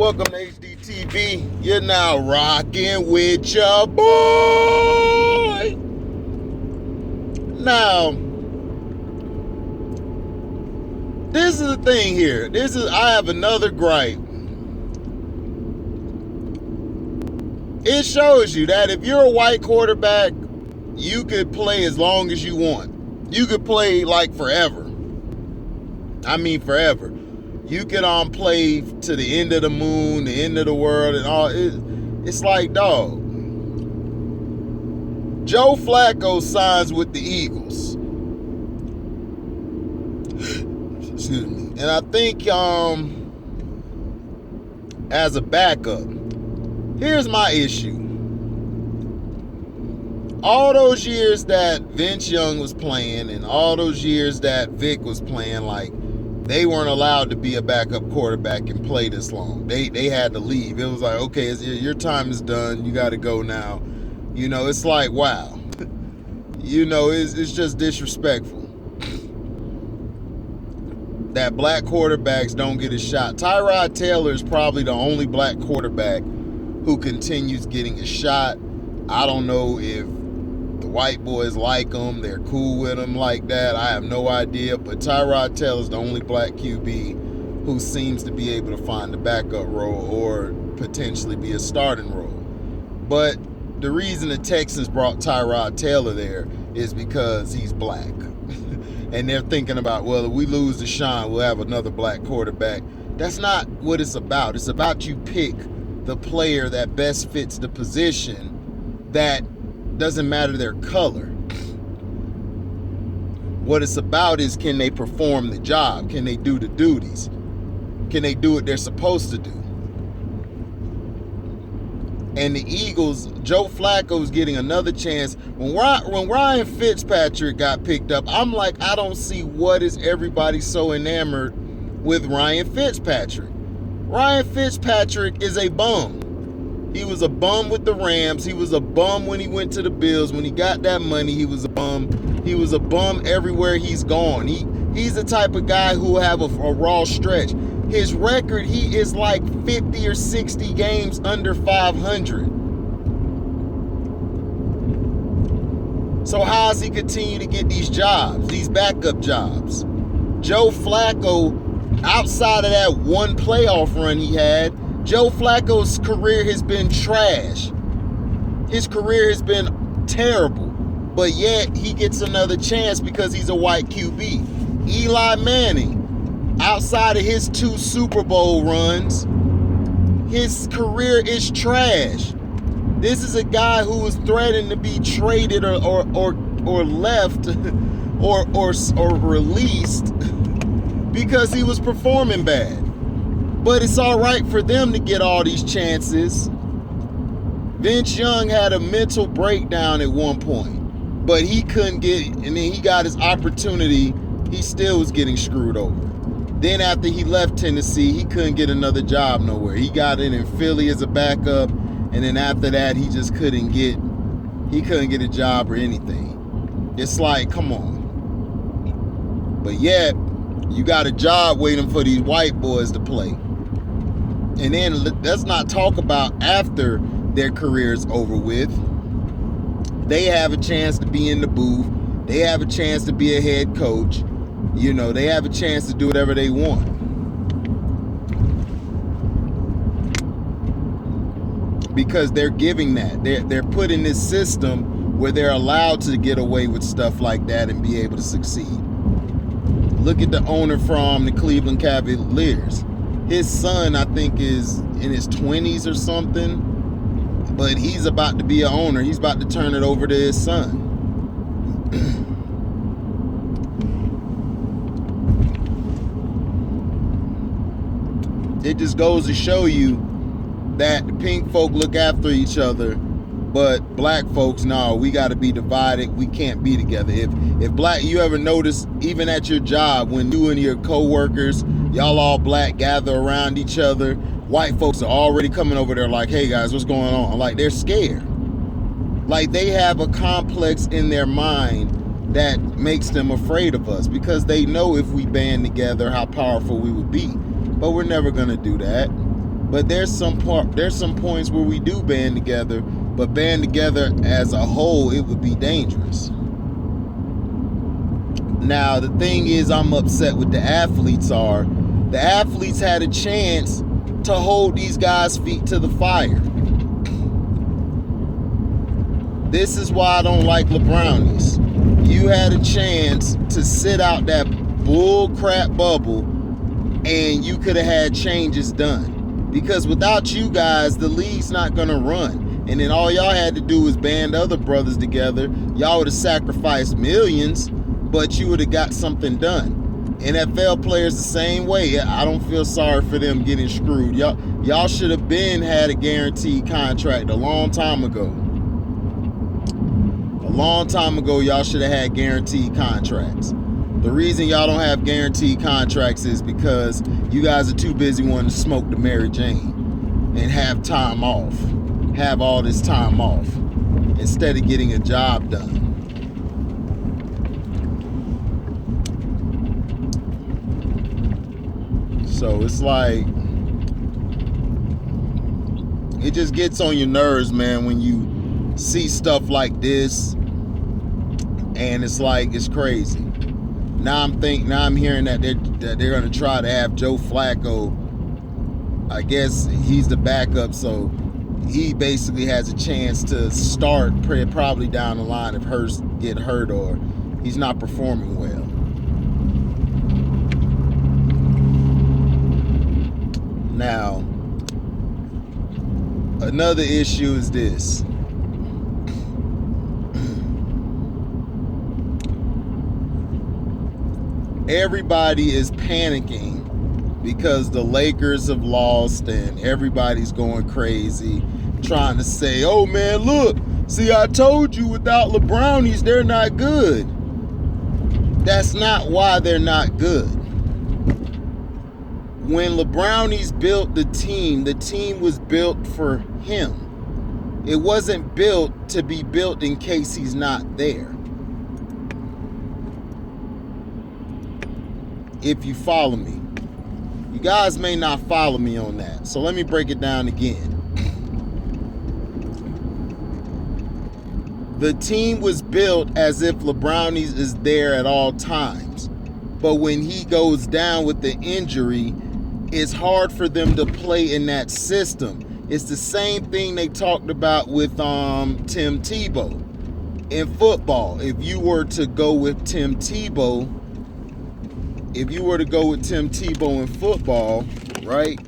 Welcome to HDTV. You're now rocking with your boy. Now, this is the thing here. I have another gripe. It shows you that if you're a white quarterback, you could play as long as you want. You could play like forever. I mean forever. You could play to the end of the moon, the end of the world, and all. It's like, dog. Joe Flacco signs with the Eagles. Excuse me. And I think as a backup, here's my issue. All those years that Vince Young was playing and all those years that Vic was playing, like, they weren't allowed to be a backup quarterback and play this long. They had to leave. It was like, okay, your time is done. You got to go now. You know, it's like, wow. You know, it's just disrespectful that black quarterbacks don't get a shot. Tyrod Taylor is probably the only black quarterback who continues getting a shot. I don't know if the white boys like him, they're cool with him like that. I have no idea, but Tyrod Taylor is the only black QB who seems to be able to find a backup role or potentially be a starting role. But the reason the Texans brought Tyrod Taylor there is because he's black. And they're thinking about, well, if we lose Deshaun, we'll have another black quarterback. That's not what it's about. It's about you pick the player that best fits the position, that doesn't matter their color. What it's about is, can they perform the job? Can they do the duties? Can they do what they're supposed to do? And the Eagles, Joe Flacco's getting another chance. When Ryan Fitzpatrick got picked up, I'm like, I don't see what is everybody so enamored with Ryan Fitzpatrick. Ryan Fitzpatrick is a bum. He was a bum with the Rams. He was a bum when he went to the Bills. When he got that money, he was a bum. He was a bum everywhere he's gone. He's the type of guy who will have a raw stretch. His record, he is like 50 or 60 games under 500. So how does he continue to get these jobs, these backup jobs? Joe Flacco, outside of that one playoff run he had, Joe Flacco's career has been trash. His career has been terrible. But yet, he gets another chance because he's a white QB. Eli Manning, outside of his 2 Super Bowl runs, his career is trash. This is a guy who was threatened to be traded or left or released because he was performing bad. But it's all right for them to get all these chances. Vince Young had a mental breakdown at one point, but he couldn't get it. And then he got his opportunity. He still was getting screwed over. Then after he left Tennessee, he couldn't get another job nowhere. He got in Philly as a backup, and then after that, he just couldn't get a job or anything. It's like, come on. But yet, you got a job waiting for these white boys to play. And then let's not talk about after their career's over with. They have a chance to be in the booth. They have a chance to be a head coach. You know, they have a chance to do whatever they want. Because they're giving that. They're putting this system where they're allowed to get away with stuff like that and be able to succeed. Look at the owner from the Cleveland Cavaliers. His son, I think, is in his 20s or something, but he's about to be an owner. He's about to turn it over to his son. It just goes to show you that the pink folk look after each other, but black folks, no, we got to be divided. We can't be together. If black, you ever notice, even at your job, when you and your co-workers, y'all all black, gather around each other, white folks are already coming over there like, hey guys, what's going on? Like, they're scared. Like, they have a complex in their mind that makes them afraid of us because they know if we band together how powerful we would be. But we're never going to do that. But there's some points where we do band together, but band together as a whole, it would be dangerous. Now, the thing is, I'm upset with the athletes the athletes had a chance to hold these guys' feet to the fire. This is why I don't like LeBrownies. You had a chance to sit out that bull crap bubble and you could have had changes done. Because without you guys, the league's not going to run. And then all y'all had to do was band other brothers together. Y'all would have sacrificed millions, but you would have got something done. NFL players the same way. I don't feel sorry for them getting screwed. Y'all should have had a guaranteed contract a long time ago. A long time ago, y'all should have had guaranteed contracts. The reason y'all don't have guaranteed contracts is because you guys are too busy wanting to smoke the Mary Jane and have time off. Have all this time off instead of getting a job done. So it's like, it just gets on your nerves, man, when you see stuff like this, and it's like, it's crazy. Now I'm hearing that they're going to try to have Joe Flacco. I guess he's the backup, so he basically has a chance to start probably down the line if Hurst get hurt or he's not performing well. Now, another issue is this. Everybody is panicking because the Lakers have lost and everybody's going crazy trying to say, oh man, look, see, I told you without LeBrownies, they're not good. That's not why they're not good. When LeBrownies built the team was built for him. It wasn't built to be built in case he's not there. If you follow me. You guys may not follow me on that. So let me break it down again. The team was built as if LeBrownies is there at all times. But when he goes down with the injury, it's hard for them to play in that system. It's the same thing they talked about with Tim Tebow in football. If you were to go with Tim Tebow in football, right?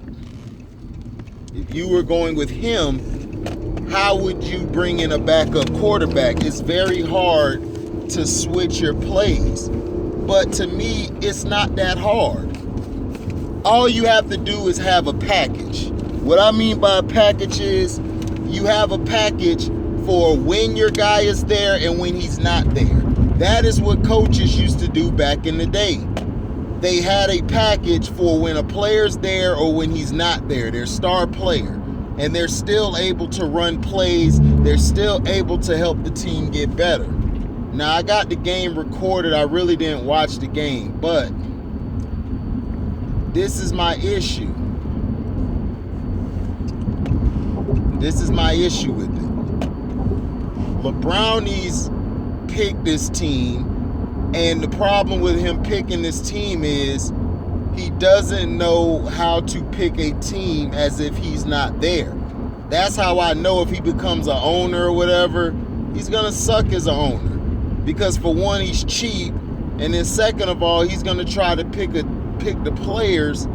If you were going with him, how would you bring in a backup quarterback? It's very hard to switch your plays. But to me, it's not that hard. All you have to do is have a package. What I mean by a package is you have a package for when your guy is there and when he's not there. That is what coaches used to do back in the day. They had a package for when a player's there or when he's not there, their star player. And they're still able to run plays. They're still able to help the team get better. Now, I got the game recorded. I really didn't watch the game, but this is my issue. This is my issue with it. LeBrownies picked this team. And the problem with him picking this team is he doesn't know how to pick a team as if he's not there. That's how I know if he becomes an owner or whatever, he's going to suck as an owner. Because for one, he's cheap. And then second of all, he's going to try to pick the players.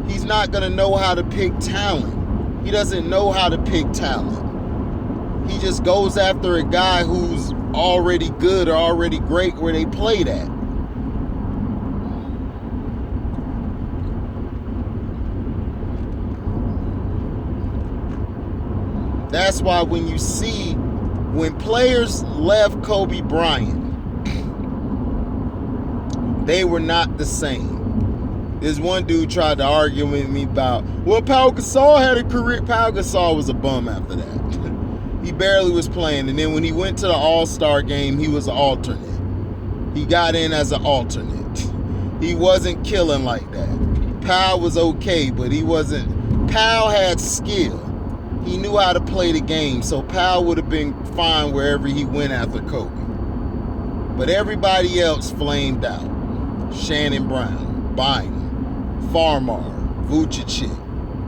He's not going to know how to pick talent. He doesn't know how to pick talent. He just goes after a guy who's already good or already great where they played at. That's why when you see when players left Kobe Bryant, they were not the same. This one dude tried to argue with me about, well, Pau Gasol had a career. Pau Gasol was a bum after that. He barely was playing. And then when he went to the All-Star game, he was an alternate. He got in as an alternate. He wasn't killing like that. Pau was okay, but he wasn't. Powell had skill. He knew how to play the game, so Powell would have been fine wherever he went after Kobe. But everybody else flamed out. Shannon Brown, Bynum, Farmar, Vucevic.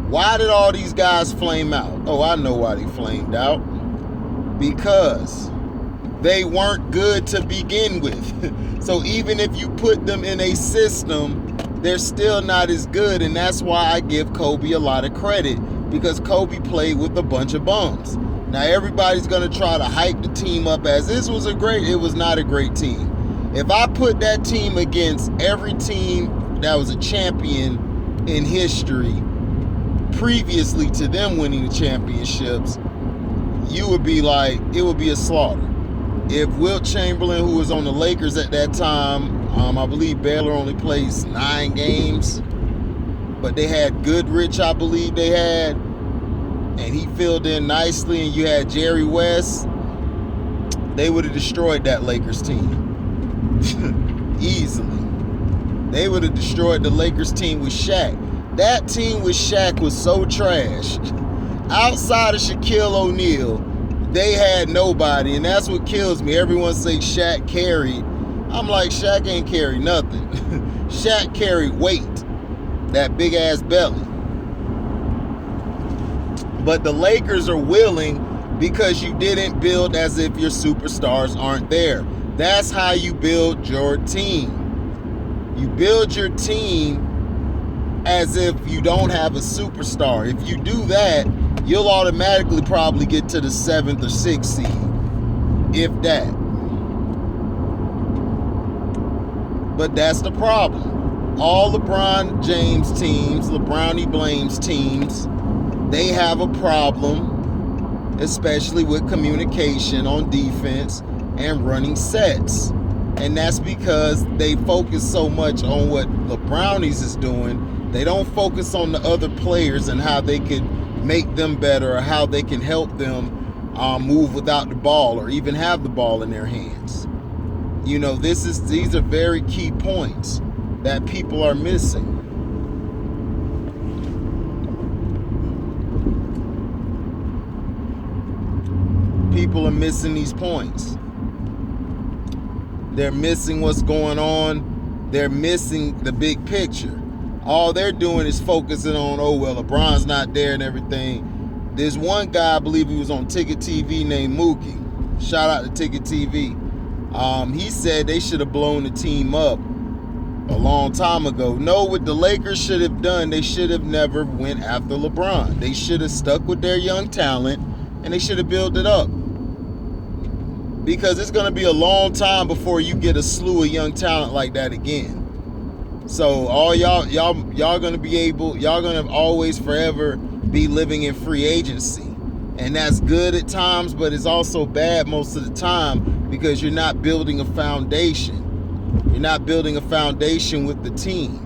Why did all these guys flame out? Oh, I know why they flamed out. Because they weren't good to begin with. So even if you put them in a system, they're still not as good. And that's why I give Kobe a lot of credit, because Kobe played with a bunch of bums. Now everybody's going to try to hype the team up as it was not a great team. If I put that team against every team that was a champion in history previously to them winning the championships, you would be like, it would be a slaughter. If Wilt Chamberlain, who was on the Lakers at that time, I believe Baylor only plays 9 games, but they had Goodrich, I believe they had, and he filled in nicely, and you had Jerry West, they would have destroyed that Lakers team. Easily. They would have destroyed the Lakers team with Shaq. That team with Shaq was so trash. Outside of Shaquille O'Neal, they had nobody, and that's what kills me. Everyone say Shaq carried. I'm like, Shaq ain't carried nothing. Shaq carried weight, that big ass belly. But the Lakers are willing because you didn't build as if your superstars aren't there. That's how you build your team. You build your team as if you don't have a superstar. If you do that, you'll automatically probably get to the 7th or 6th seed, if that. But that's the problem. All LeBron James teams, LeBron blames teams, they have a problem, especially with communication on defense and running sets. And that's because they focus so much on what LeBrownies is doing. They don't focus on the other players and how they could make them better, or how they can help them move without the ball, or even have the ball in their hands. You know, these are very key points that people are missing. People are missing these points. They're missing what's going on. They're missing the big picture. All they're doing is focusing on, oh, well, LeBron's not there and everything. There's one guy, I believe he was on Ticket TV, named Mookie. Shout out to Ticket TV. He said they should have blown the team up a long time ago. No, what the Lakers should have done, they should have never went after LeBron. They should have stuck with their young talent, and they should have built it up. Because it's going to be a long time before you get a slew of young talent like that again. So all y'all going to be able, y'all going to always forever be living in free agency. And that's good at times, but it's also bad most of the time, because you're not building a foundation. You're not building a foundation with the team.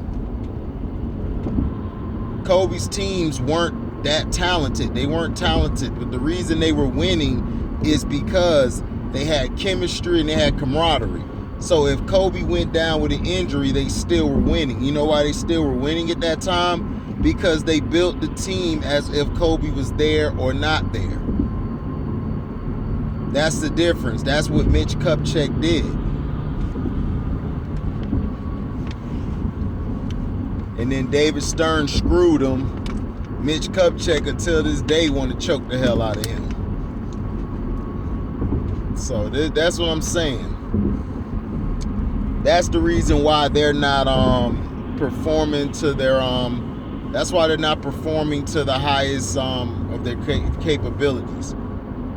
Kobe's teams weren't that talented. They weren't talented, but the reason they were winning is because they had chemistry and they had camaraderie. So if Kobe went down with an injury, they still were winning. You know why they still were winning at that time? Because they built the team as if Kobe was there or not there. That's the difference. That's what Mitch Kupchak did. And then David Stern screwed him. Mitch Kupchak, until this day, want to choke the hell out of him. So that's what I'm saying. That's the reason why they're not performing to their that's why they're not performing to the highest of their capabilities.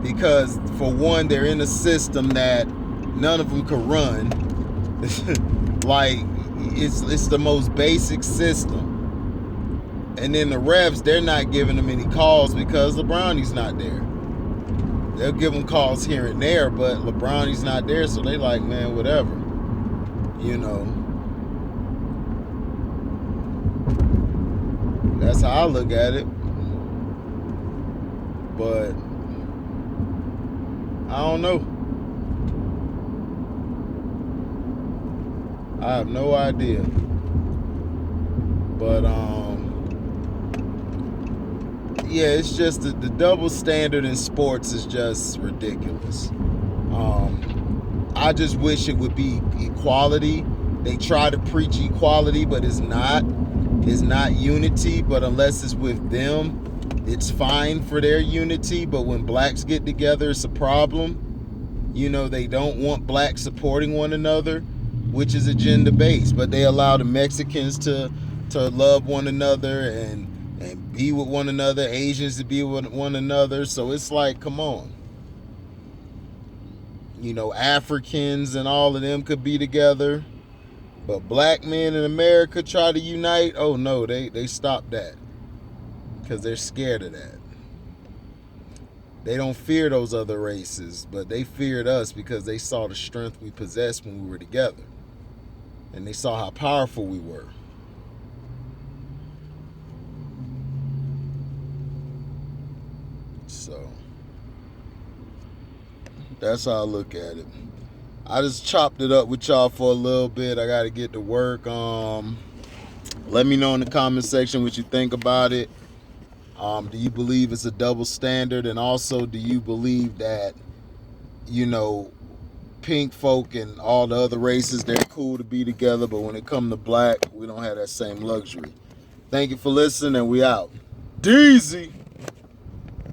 Because for one, they're in a system that none of them can run. Like it's the most basic system. And then the refs, they're not giving them any calls because LeBron's not there. They'll give them calls here and there, but LeBron's not there, so they like, man, whatever. You know. That's how I look at it. But I don't know. I have no idea. But yeah, it's just the double standard in sports is just ridiculous. I just wish it would be equality. They try to preach equality, but it's not. It's not unity. But unless it's with them, it's fine for their unity. But when blacks get together, it's a problem. You know, they don't want blacks supporting one another, which is agenda based. But they allow the Mexicans to love one another and be with one another, Asians to be with one another. So it's like, come on. You know, Africans and all of them could be together. But black men in America try to unite. Oh no, they stop that. Because they're scared of that. They don't fear those other races, but they feared us because they saw the strength we possessed when we were together. And they saw how powerful we were. So that's how I look at it. I just chopped it up with y'all for a little bit. I got to get to work. Let me know in the comment section what you think about it. Do you believe it's a double standard? And also, do you believe that, you know, pink folk and all the other races, they're cool to be together, but when it comes to black, we don't have that same luxury? Thank you for listening, and we out. Deezy!